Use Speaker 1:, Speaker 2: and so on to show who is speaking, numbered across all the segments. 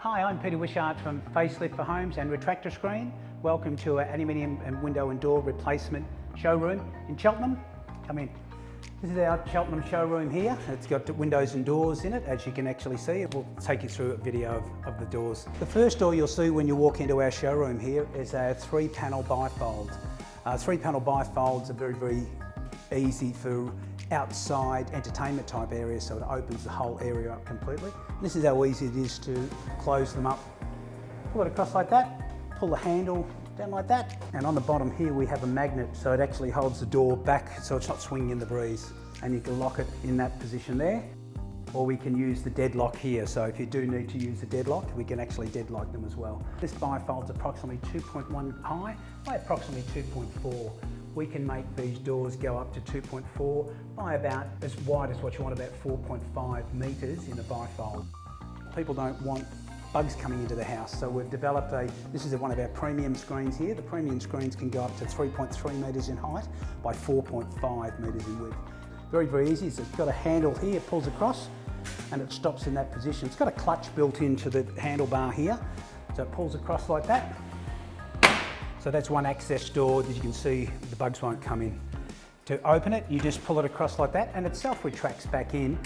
Speaker 1: Hi, I'm Peter Wishart from Facelift for Homes and RetractAscreen. Welcome to our aluminium and window and door replacement showroom in Cheltenham. Come in. This is our Cheltenham showroom here. It's got windows and doors in it, as you can actually see. We'll take you through a video of the doors. The first door you'll see when you walk into our showroom here is a 3-panel bifold. 3-panel bifolds are very easy for outside entertainment type areas, so it opens the whole area up completely. This is how easy it is to close them up. Pull it across like that, pull the handle down like that, and on the bottom here we have a magnet, so it actually holds the door back so it's not swinging in the breeze, and you can lock it in that position there, or we can use the deadlock here. So if you do need to use the deadlock, we can actually deadlock them as well. This bifold's approximately 2.1 high by approximately 2.4. We can make these doors go up to 2.4 by about as wide as what you want, about 4.5 metres in a bifold. People don't want bugs coming into the house, so we've developed this is one of our premium screens here. The premium screens can go up to 3.3 metres in height by 4.5 metres in width. Very easy. So it's got a handle here, it pulls across and it stops in that position. It's got a clutch built into the handlebar here, so it pulls across like that. So that's one access door that you can see the bugs won't come in. To open it, you just pull it across like that and it self-retracts back in.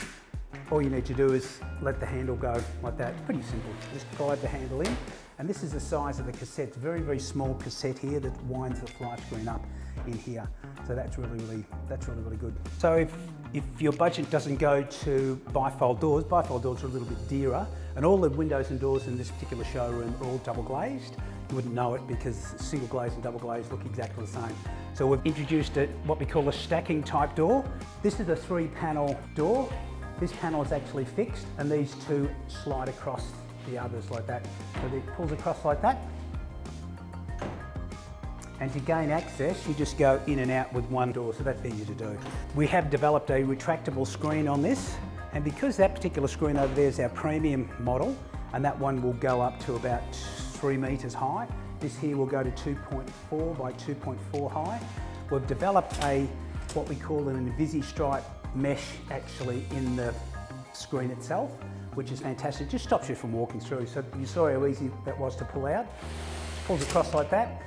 Speaker 1: All you need to do is let the handle go like that. Pretty simple. Just guide the handle in. And this is the size of the cassette. It's a very small cassette here that winds the fly screen up in here. So that's really good. So if your budget doesn't go to bifold doors are a little bit dearer, and all the windows and doors in this particular showroom are all double glazed. You wouldn't know it because single glaze and double glaze look exactly the same. So we've introduced what we call a stacking type door. This is a 3-panel door. This panel is actually fixed and these two slide across the others like that. So it pulls across like that. And to gain access, you just go in and out with one door, so that's easy to do. We have developed a retractable screen on this, and because that particular screen over there is our premium model, and that one will go up to about 3 metres high. This here will go to 2.4 by 2.4 high. We've developed what we call an Invisi-Stripe mesh actually in the screen itself, which is fantastic. It just stops you from walking through. So you saw how easy that was to pull out. Pulls across like that,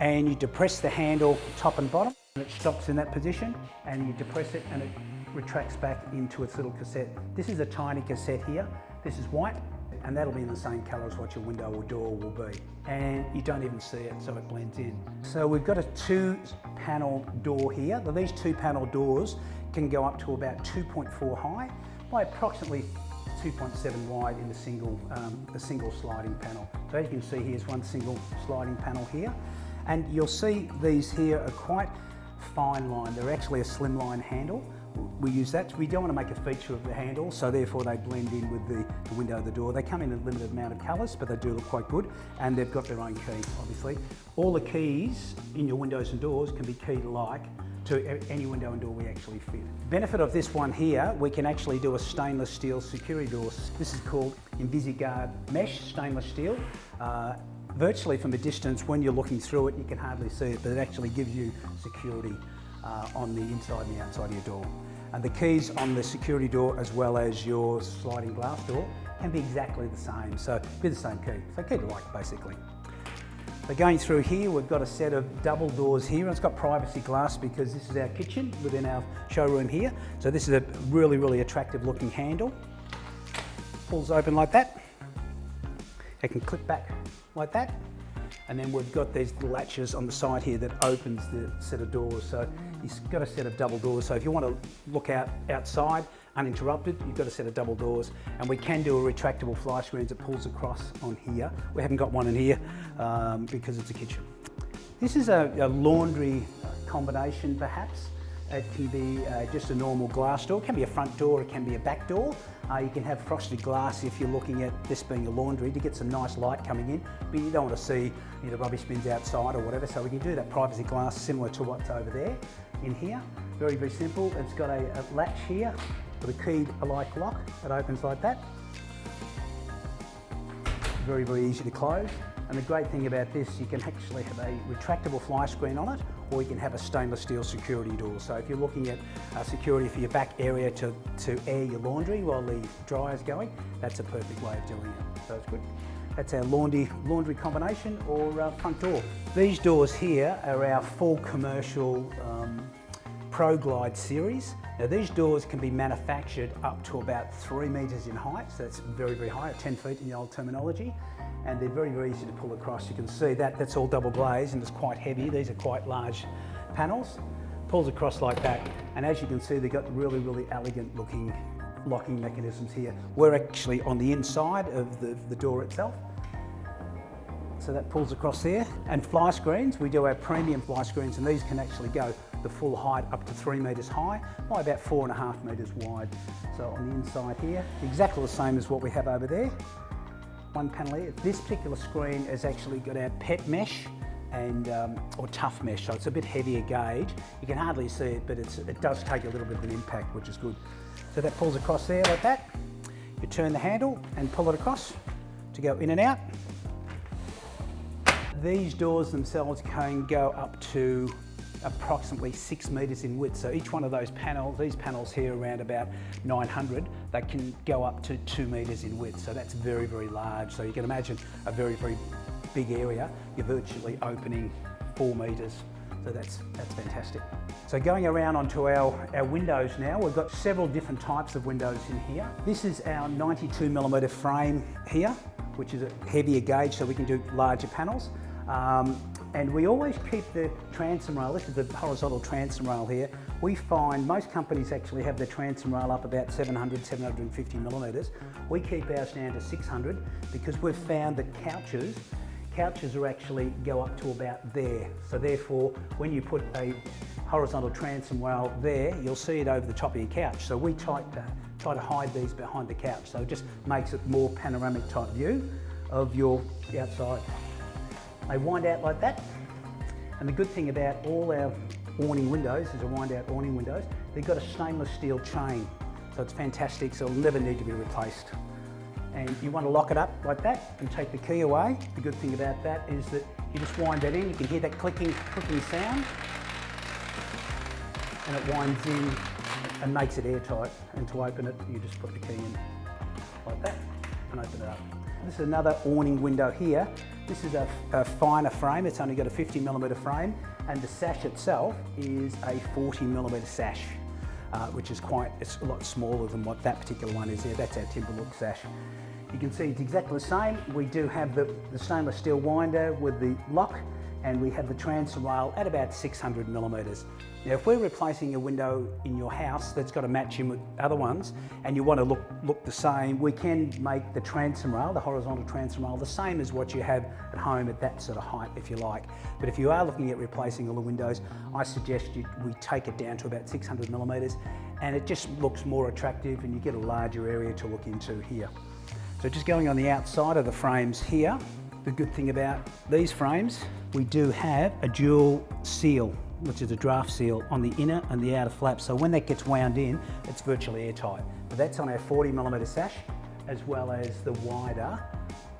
Speaker 1: and you depress the handle top and bottom, and it stops in that position, and you depress it and it retracts back into its little cassette. This is a tiny cassette here. This is white, and that'll be in the same colour as what your window or door will be. And you don't even see it, so it blends in. So we've got a 2-panel door here. Now these 2-panel doors can go up to about 2.4 high by approximately 2.7 wide in the single sliding panel. So as you can see, here's one single sliding panel here. And you'll see these here are quite fine line. They're actually a slimline handle. We use that. We don't want to make a feature of the handle, so therefore they blend in with the window of the door. They come in a limited amount of colours, but they do look quite good, and they've got their own key, obviously. All the keys in your windows and doors can be keyed alike to any window and door we actually fit. The benefit of this one here, we can actually do a stainless steel security door. This is called Invisi-Guard Mesh Stainless Steel. Virtually from a distance, when you're looking through it, you can hardly see it, but it actually gives you security on the inside and the outside of your door. And the keys on the security door as well as your sliding glass door can be exactly the same, so be the same key. So key to like, basically. So going through here, we've got a set of double doors here, and it's got privacy glass because this is our kitchen within our showroom here. So this is a really attractive looking handle. Pulls open like that. It can clip back like that. And then we've got these latches on the side here that opens the set of doors. So you've got a set of double doors. So if you want to look outside uninterrupted, you've got a set of double doors. And we can do a retractable fly screen that pulls across on here. We haven't got one in here because it's a kitchen. This is a laundry combination perhaps. It can be just a normal glass door. It can be a front door, it can be a back door. You can have frosted glass if you're looking at this being a laundry to get some nice light coming in, but you don't want to see the rubbish bins outside or whatever, so we can do that privacy glass similar to what's over there in here. Very simple. It's got a latch here with a keyed alike lock that opens like that. very, very easy to close. And the great thing about this, you can actually have a retractable fly screen on it, or you can have a stainless steel security door. So if you're looking at security for your back area to air your laundry while the dryer's going, that's a perfect way of doing it. So it's good. That's our laundry combination or front door. These doors here are our full commercial Pro Glide series. Now these doors can be manufactured up to about 3 metres in height, so that's very, very high, 10 feet in the old terminology. And they're very, very easy to pull across. You can see that's all double glazed and it's quite heavy. These are quite large panels. Pulls across like that. And as you can see, they've got really, really elegant looking locking mechanisms here. We're actually on the inside of the door itself. So that pulls across there. And fly screens, we do our premium fly screens, and these can actually go the full height up to 3 metres high by about 4.5 metres wide. So on the inside here, exactly the same as what we have over there. One panel here. This particular screen has actually got our pet mesh and or tough mesh, so it's a bit heavier gauge. You can hardly see it, but it does take a little bit of an impact, which is good. So that pulls across there like that. You turn the handle and pull it across to go in and out. These doors themselves can go up to approximately 6 metres in width. So each one of those panels, these panels here around about 900, they can go up to 2 metres in width. So that's very, very large. So you can imagine a very, very big area. You're virtually opening 4 metres. So that's fantastic. So going around onto our windows now, we've got several different types of windows in here. This is our 92mm frame here, which is a heavier gauge, so we can do larger panels. And we always keep the transom rail, this is the horizontal transom rail here. We find most companies actually have the transom rail up about 700, 750 millimetres. We keep ours down to 600 because we've found that couches are actually go up to about there. So therefore, when you put a horizontal transom rail there, you'll see it over the top of your couch. So we try to hide these behind the couch. So it just makes it more panoramic type view of your outside. They wind out like that. And the good thing about all our awning windows is wind out awning windows, they've got a stainless steel chain. So it's fantastic, so it'll never need to be replaced. And you want to lock it up like that and take the key away. The good thing about that is that you just wind that in, you can hear that clicking sound, and it winds in and makes it airtight. And to open it, you just put the key in like that and open it up. This is another awning window here. This is a finer frame, it's only got a 50mm frame, and the sash itself is a 40mm sash, which is it's a lot smaller than what that particular one is here. That's our timber look sash. You can see it's exactly the same. We do have the stainless steel winder with the lock, and we have the transom rail at about 600mm. Now, if we're replacing a window in your house that's got to match in with other ones, and you want to look the same, we can make the transom rail, the horizontal transom rail, the same as what you have at home at that sort of height, if you like. But if you are looking at replacing all the windows, I suggest we take it down to about 600mm, and it just looks more attractive, and you get a larger area to look into here. So just going on the outside of the frames here, the good thing about these frames, we do have a dual seal, which is a draft seal on the inner and the outer flap. So when that gets wound in, it's virtually airtight. But that's on our 40mm sash, as well as the wider,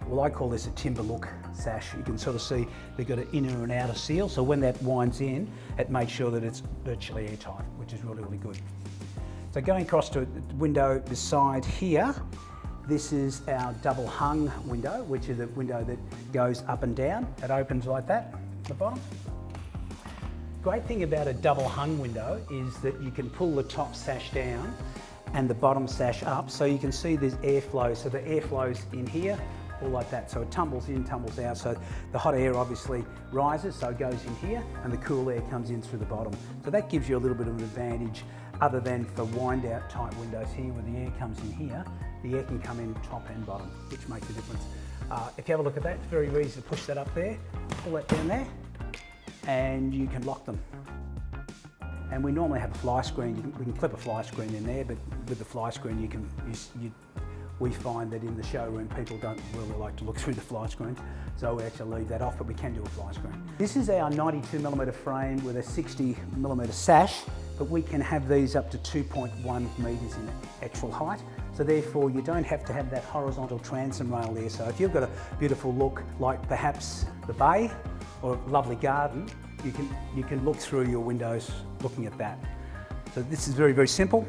Speaker 1: well, I call this a timber look sash. You can sort of see they've got an inner and outer seal. So when that winds in, it makes sure that it's virtually airtight, which is really, really good. So going across to the window beside here, this is our double hung window, which is a window that goes up and down. It opens like that at the bottom. Great thing about a double hung window is that you can pull the top sash down and the bottom sash up, so you can see there's airflow. So the airflow's in here, all like that. So it tumbles in, tumbles out. So the hot air obviously rises, so it goes in here, and the cool air comes in through the bottom. So that gives you a little bit of an advantage, other than for wind out type windows here, where the air comes in here. The air can come in top and bottom, which makes a difference. If you have a look at that, it's very easy to push that up there, pull that down there, and you can lock them. And we normally have a fly screen. We can clip a fly screen in there, but with the fly screen, we find that in the showroom, people don't really like to look through the fly screens, so we actually leave that off, but we can do a fly screen. This is our 92mm frame with a 60mm sash, but we can have these up to 2.1 metres in actual height. So therefore you don't have to have that horizontal transom rail there. So if you've got a beautiful look like perhaps the bay or a lovely garden, you can look through your windows looking at that. So this is very, very simple.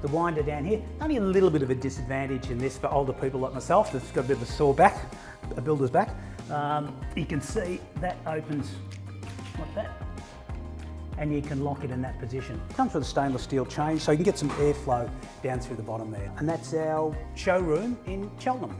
Speaker 1: The winder down here, only a little bit of a disadvantage in this for older people like myself that's got a bit of a sore back, a builder's back. You can see that opens like that, and you can lock it in that position. It comes with a stainless steel chain, so you can get some airflow down through the bottom there. And that's our showroom in Cheltenham.